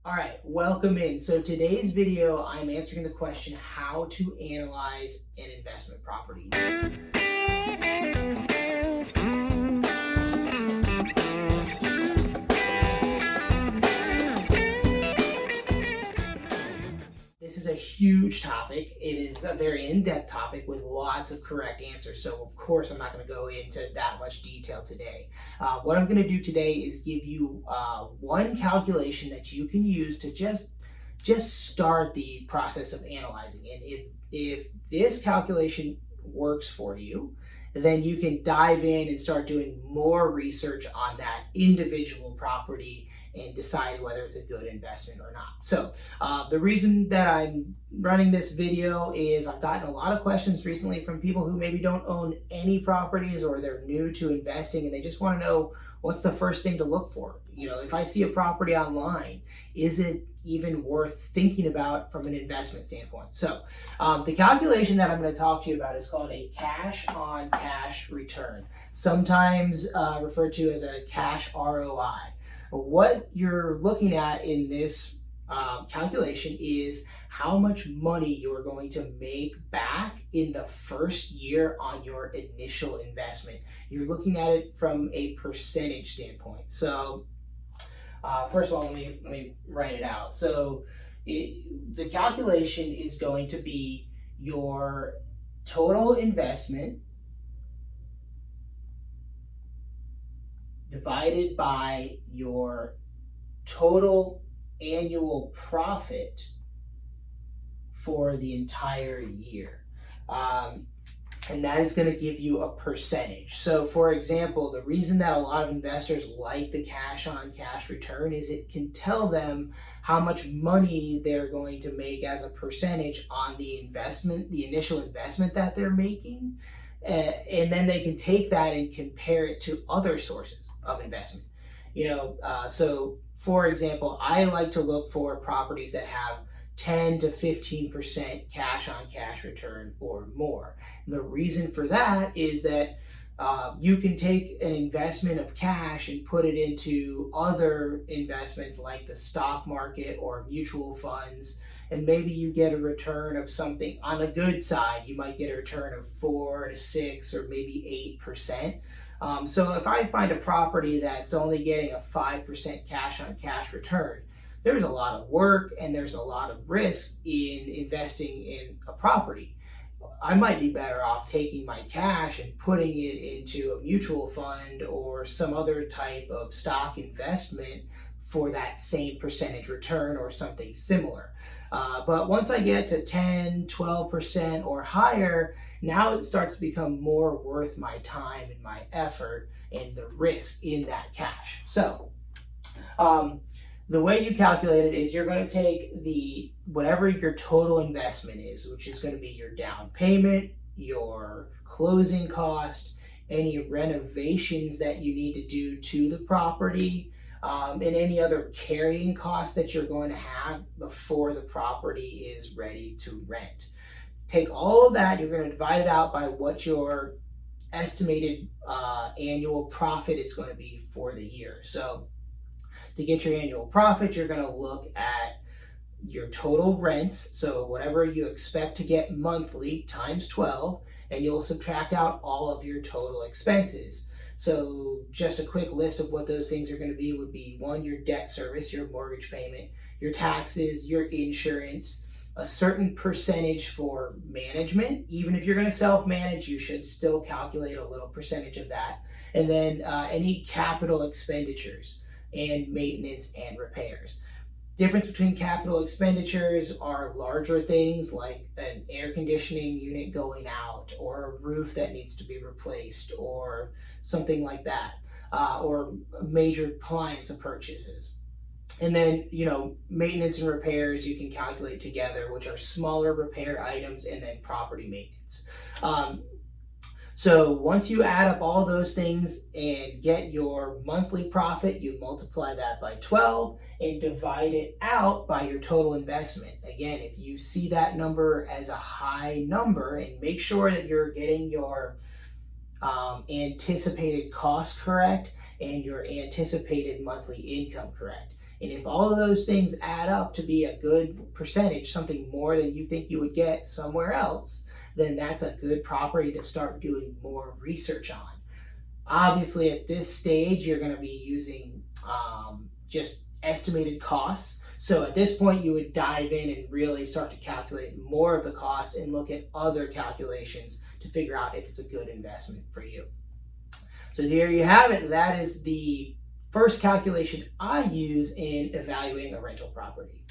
All right, welcome in. So today's video, I'm answering the question how to analyze an investment property. This is a huge topic. It is a very in-depth topic with lots of correct answers. So of course, I'm not going to go into that much detail today. What I'm going to do today is give you one calculation that you can use to just start the process of analyzing. And if this calculation works for you, then you can dive in and start doing more research on that individual property and decide whether it's a good investment or not. So the reason that I'm running this video is I've gotten a lot of questions recently from people who maybe don't own any properties or they're new to investing and they just want to know what's the first thing to look for. You know, if I see a property online, is it even worth thinking about from an investment standpoint? So the calculation that I'm going to talk to you about is called a cash on cash return, sometimes referred to as a cash ROI. What you're looking at in this calculation is how much money you're going to make back in the first year on your initial investment. You're looking at it from a percentage standpoint. So first of all, let me write it out. So the calculation is going to be your total investment divided by your total annual profit for the entire year. And that is going to give you a percentage. So for example, the reason that a lot of investors like the cash on cash return is it can tell them how much money they're going to make as a percentage on the investment, the initial investment that they're making. And then they can take that and compare it to other sources of investment. So for example, I like to look for properties that have 10 to 15% cash on cash return or more. And the reason for that is that you can take an investment of cash and put it into other investments like the stock market or mutual funds, and maybe you get a return of something on the good side. You might get a return of 4 to 6 or maybe 8%. So if I find a property that's only getting a 5% cash on cash return, there's a lot of work and there's a lot of risk in investing in a property. I might be better off taking my cash and putting it into a mutual fund or some other type of stock investment for that same percentage return or something similar. But once I get to 10, 12% or higher, now it starts to become more worth my time and my effort and the risk in that cash. So the way you calculate it is you're going to take whatever your total investment is, which is going to be your down payment, your closing cost, any renovations that you need to do to the property, and any other carrying costs that you're going to have before the property is ready to rent. Take all of that, you're going to divide it out by what your estimated annual profit is going to be for the year. So to get your annual profit, you're going to look at your total rents, so whatever you expect to get monthly times 12, and you'll subtract out all of your total expenses. So just a quick list of what those things are going to be would be: one, your debt service, your mortgage payment, your taxes, your insurance, a certain percentage for management. Even if you're going to self-manage, you should still calculate a little percentage of that. And then any capital expenditures and maintenance and repairs. Difference between capital expenditures are larger things like an air conditioning unit going out or a roof that needs to be replaced or something like that, or major appliance purchases. And then, maintenance and repairs you can calculate together, which are smaller repair items, and then property maintenance. So once you add up all those things and get your monthly profit, you multiply that by 12 and divide it out by your total investment. Again, if you see that number as a high number, and make sure that you're getting your anticipated cost correct and your anticipated monthly income correct. And if all of those things add up to be a good percentage, something more than you think you would get somewhere else, then that's a good property to start doing more research on. Obviously, at this stage, you're going to be using just estimated costs. So at this point, you would dive in and really start to calculate more of the costs and look at other calculations to figure out if it's a good investment for you. So there you have it. That is the first calculation I use in evaluating a rental property.